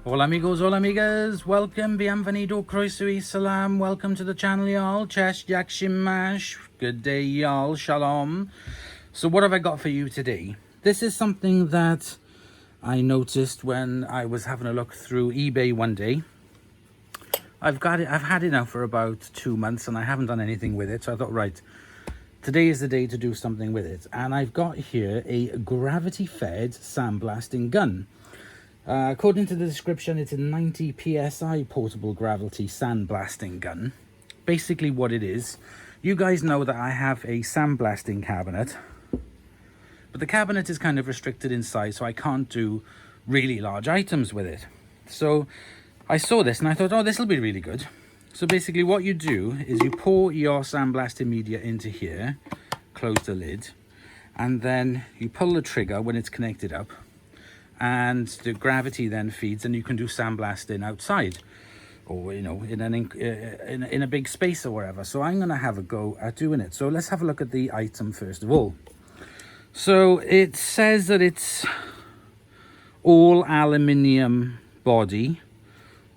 Hola amigos, hola amigas, welcome, bienvenido, croeso salam, welcome to the channel y'all, cześć, jak się masz, good day y'all, shalom. So what have I got for you today? This is something that I noticed when I was having a look through eBay one day. I've had it now for about 2 months and I haven't done anything with it, so I thought, right, today is the day to do something with it. And I've got here a gravity-fed sandblasting gun. According to the description, it's a 90 psi portable gravity sandblasting gun. Basically what it is, you guys know that I have a sandblasting cabinet, but the cabinet is kind of restricted in size, so I can't do really large items with it. So I saw this and I thought, oh, this will be really good. So basically what you do is you pour your sandblasting media into here, close the lid, and then you pull the trigger when it's connected up, and the gravity then feeds and you can do sandblasting outside, or in a big space or wherever. So I'm going to have a go at doing it. So let's have a look at the item first of all. So it says that it's all aluminium body.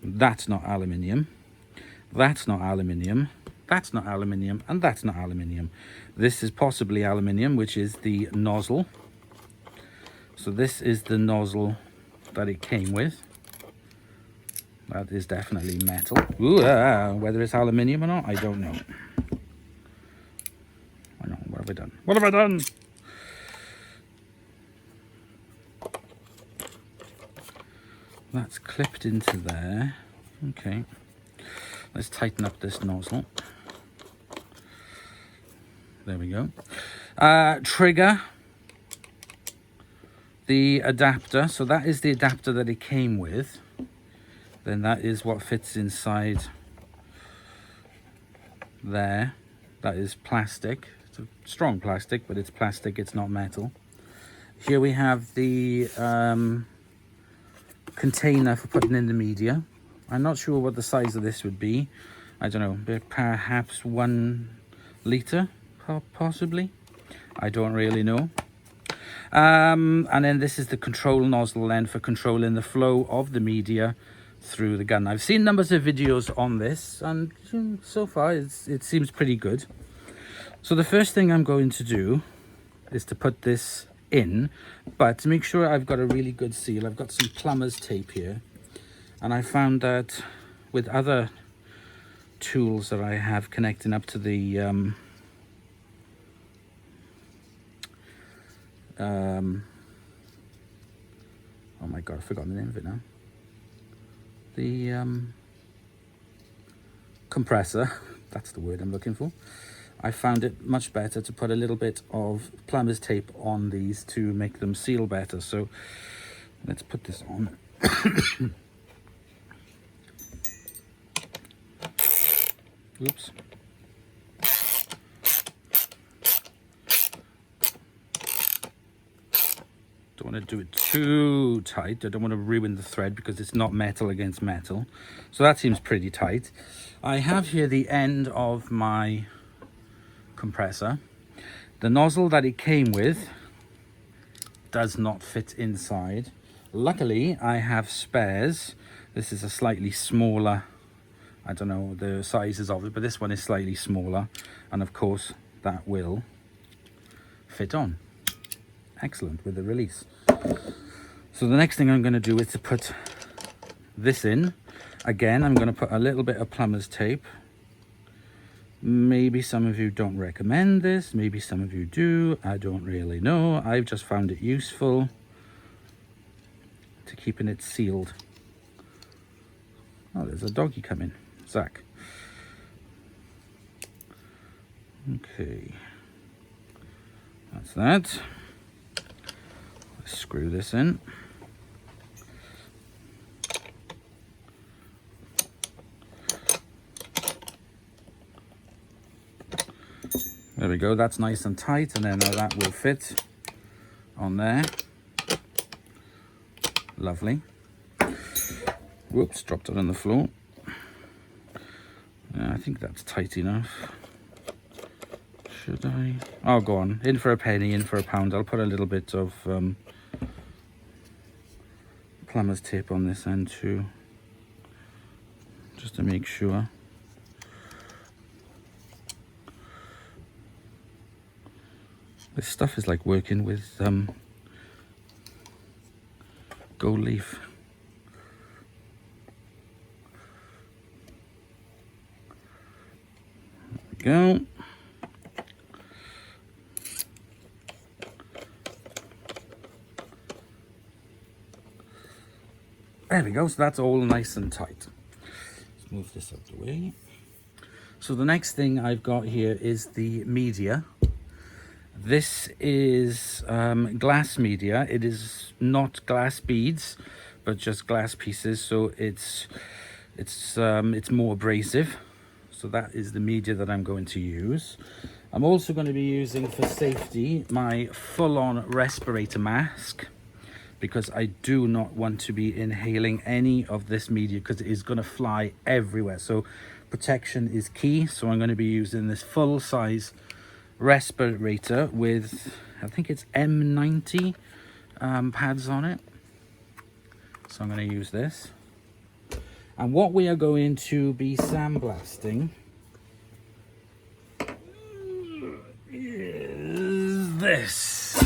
That's not aluminium. That's not aluminium. That's not aluminium, and that's not aluminium. This is possibly aluminium, which is the nozzle. So this is the nozzle that it came with. That is definitely metal. Ooh, whether it's aluminium or not, I don't know. I know. What have I done? What have I done? That's clipped into there. Okay. Let's tighten up this nozzle. There we go. Trigger. The adapter, so that is the adapter that it came with. Then that is what fits inside there. That is plastic. It's a strong plastic, but it's plastic, it's not metal. Here we have the container for putting in the media. I'm not sure what the size of this would be. I don't know, perhaps 1 liter, possibly. I don't really know. And then this is the control nozzle then for controlling the flow of the media through the gun. I've seen numbers of videos on this, and so far it seems pretty good. So the first thing I'm going to do is to put this in, but to make sure I've got a really good seal, I've got some plumber's tape here, and I found that with other tools that I have connecting up to the oh my god, I've forgotten the name of it now. The compressor, that's the word I'm looking for. I found it much better to put a little bit of plumber's tape on these to make them seal better. So let's put this on. Oops. Don't want to do it too tight. I don't want to ruin the thread because it's not metal against metal. So that seems pretty tight. I have here the end of my compressor. The nozzle that it came with does not fit inside. Luckily, I have spares. This is a slightly smaller, I don't know the sizes of it, but this one is slightly smaller. And of course, that will fit on. Excellent, with the release. So the next thing I'm going to do is to put this in. Again, I'm going to put a little bit of plumber's tape. Maybe some of you don't recommend this, maybe some of you do, I don't really know. I've just found it useful to keeping it sealed. Oh, there's a doggy coming, Zach. Okay, that's that. Screw this in. There we go, that's nice and tight, and then that will fit on there. Lovely. Whoops, dropped it on the floor. Yeah, I think that's tight enough. Should I? Oh, go on. In for a penny, in for a pound. I'll put a little bit of plumber's tape on this end too, just to make sure. This stuff is like working with gold leaf. There we go. There we go, so that's all nice and tight. Let's move this out the way. So the next thing I've got here is the media. This is glass media. It is not glass beads, but just glass pieces, so it's more abrasive. So that is the media that I'm going to use. I'm also going to be using, for safety, my full-on respirator mask, because I do not want to be inhaling any of this media because it is going to fly everywhere. So protection is key. So I'm going to be using this full-size respirator with, I think it's M90 pads on it. So I'm going to use this. And what we are going to be sandblasting is this.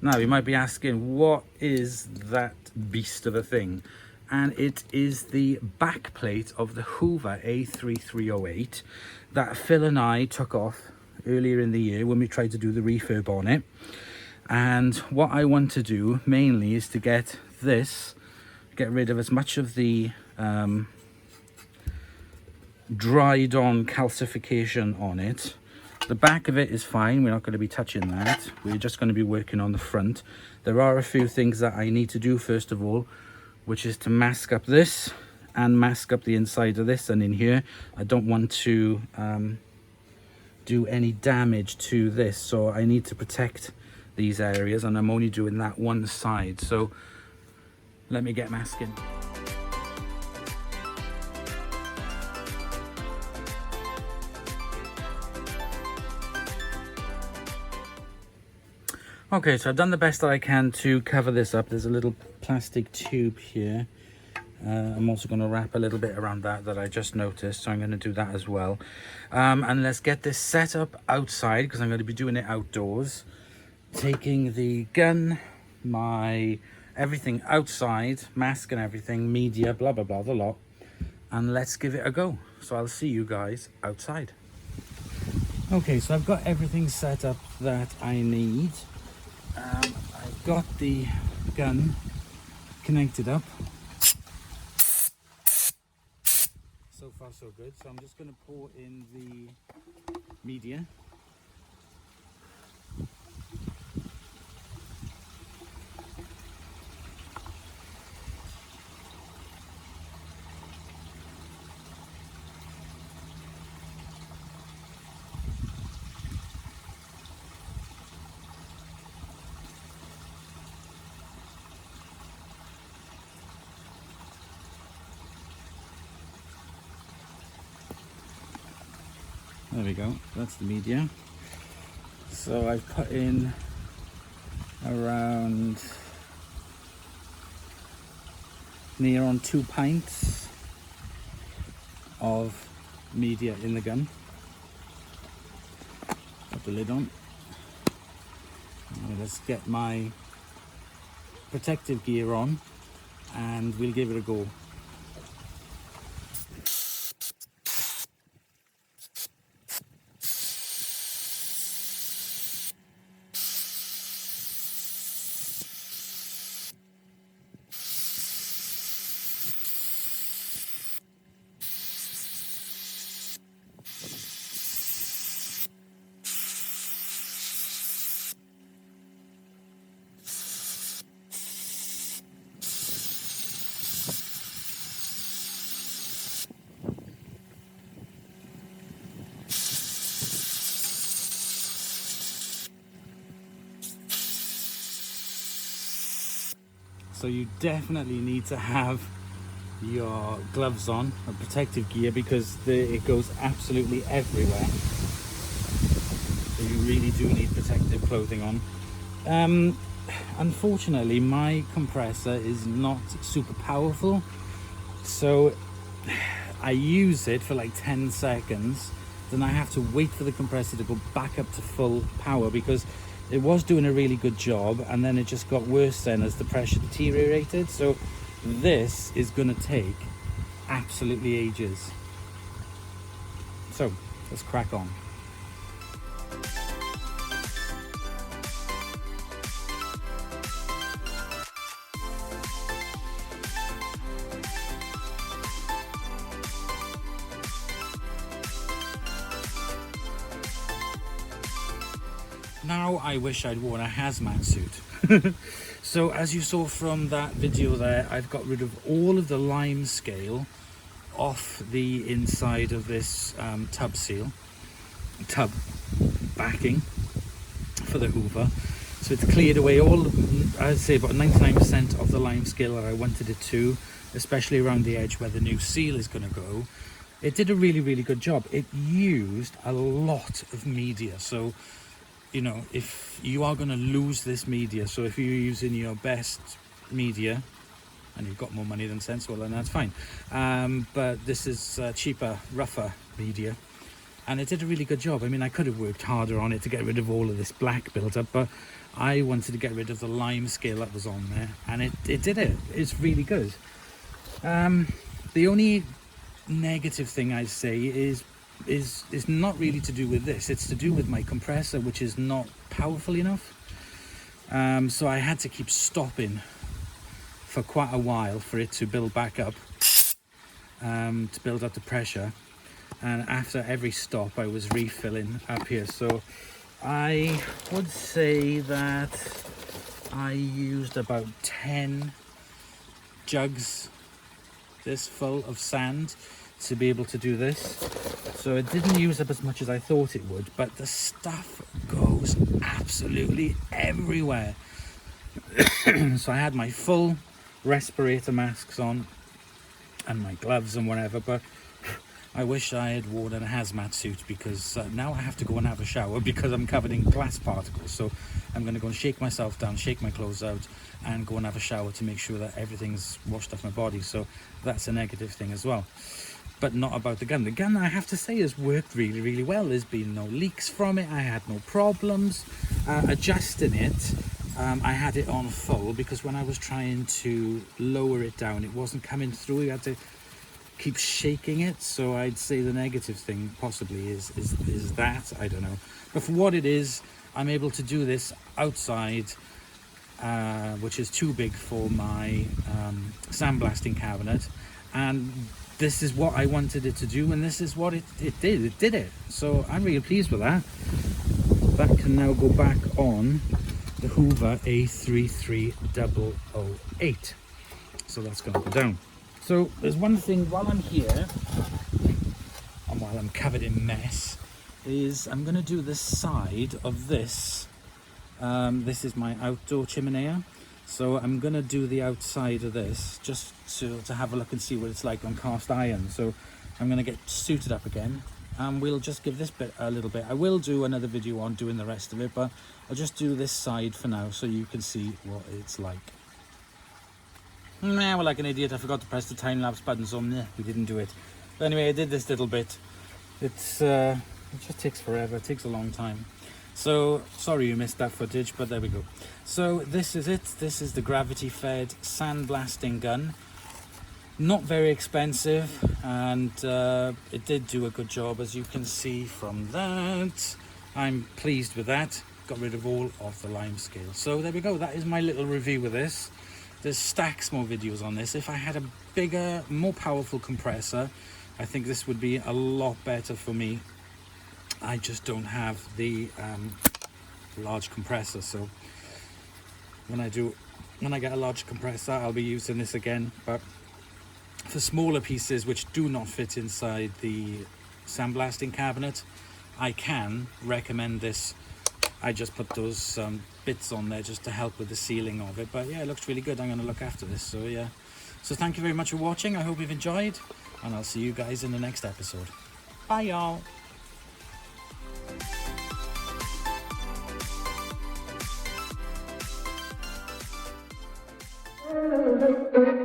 Now, you might be asking, what is that beast of a thing? And it is the back plate of the Hoover A3308 that Phil and I took off earlier in the year when we tried to do the refurb on it. And what I want to do mainly is to get rid of as much of the dried on calcification on it. The back of it is fine, we're not going to be touching that. We're just going to be working on the front. There are a few things that I need to do first of all, which is to mask up this and mask up the inside of this and in here. I don't want to do any damage to this, so I need to protect these areas, and I'm only doing that one side. So let me get masking. Okay, so I've done the best that I can to cover this up. There's a little plastic tube here. I'm also going to wrap a little bit around that I just noticed, so I'm going to do that as well. And let's get this set up outside, because I'm going to be doing it outdoors. Taking the gun, my everything outside, mask and everything, media, blah, blah, blah, the lot. And let's give it a go. So I'll see you guys outside. Okay, so I've got everything set up that I need. I've got the gun connected up. So far so good. So I'm just going to pour in the media. There we go, that's the media. So I've put in around near on 2 pints of media in the gun. Put the lid on. Now let's get my protective gear on and we'll give it a go. So you definitely need to have your gloves on, or protective gear, because it goes absolutely everywhere. So you really do need protective clothing on. unfortunately my compressor is not super powerful, so I use it for like 10 seconds, then I have to wait for the compressor to go back up to full power, because it was doing a really good job and then it just got worse then as the pressure deteriorated. So this is going to take absolutely ages. So let's crack on. Now I wish I'd worn a hazmat suit. So as you saw from that video there, I've got rid of all of the lime scale off the inside of this tub backing for the hoover. So it's cleared away all, I'd say about 99% of the lime scale that I wanted it to, especially around the edge where the new seal is going to go. It did a really, really good job. It used a lot of media. So, you know, if you are going to lose this media, so if you're using your best media and you've got more money than sense, well then that's fine. But this is cheaper, rougher media, and it did a really good job. I mean, I could have worked harder on it to get rid of all of this black build-up, but I wanted to get rid of the lime scale that was on there, and it did it. It's really good. The only negative thing I'd say is not really to do with this. It's to do with my compressor, which is not powerful enough. So I had to keep stopping for quite a while for it to build back up, to build up the pressure. And after every stop, I was refilling up here. So I would say that I used about 10 jugs this full of sand to be able to do this. So it didn't use up as much as I thought it would, but the stuff goes absolutely everywhere. So I had my full respirator masks on and my gloves and whatever, but I wish I had worn a hazmat suit, because now I have to go and have a shower because I'm covered in glass particles. So I'm going to go and shake myself down, shake my clothes out, and go and have a shower to make sure that everything's washed off my body. So that's a negative thing as well. But not about the gun. The gun, I have to say, has worked really, really well. There's been no leaks from it. I had no problems adjusting it. I had it on full because when I was trying to lower it down, it wasn't coming through. You had to keep shaking it. So I'd say the negative thing possibly is that, I don't know. But for what it is, I'm able to do this outside, which is too big for my sandblasting cabinet, and this is what I wanted it to do, and this is what it did. It did it. So I'm really pleased with that. That can now go back on the Hoover A33008. So that's going to go down. So there's one thing while I'm here, and while I'm covered in mess, is I'm going to do the side of this. This is my outdoor chimenea. So I'm going to do the outside of this just to have a look and see what it's like on cast iron. So I'm going to get suited up again, and we'll just give this bit a little bit. I will do another video on doing the rest of it, but I'll just do this side for now so you can see what it's like. Nah, well, like an idiot, I forgot to press the time-lapse button, so we didn't do it. But anyway, I did this little bit. It just takes forever. It takes a long time. So sorry you missed that footage, but there we go. So this is it. This is the gravity-fed sandblasting gun. Not very expensive, and it did do a good job, as you can see from that. I'm pleased with that. Got rid of all of the lime scale. So there we go. That is my little review of this. There's stacks more videos on this. If I had a bigger, more powerful compressor, I think this would be a lot better for me. I just don't have the large compressor, so when I get a large compressor, I'll be using this again. But for smaller pieces which do not fit inside the sandblasting cabinet, I can recommend this. I just put those bits on there just to help with the sealing of it. But yeah, it looks really good. I'm going to look after this. So yeah. So thank you very much for watching. I hope you've enjoyed, and I'll see you guys in the next episode. Bye, y'all. Bye.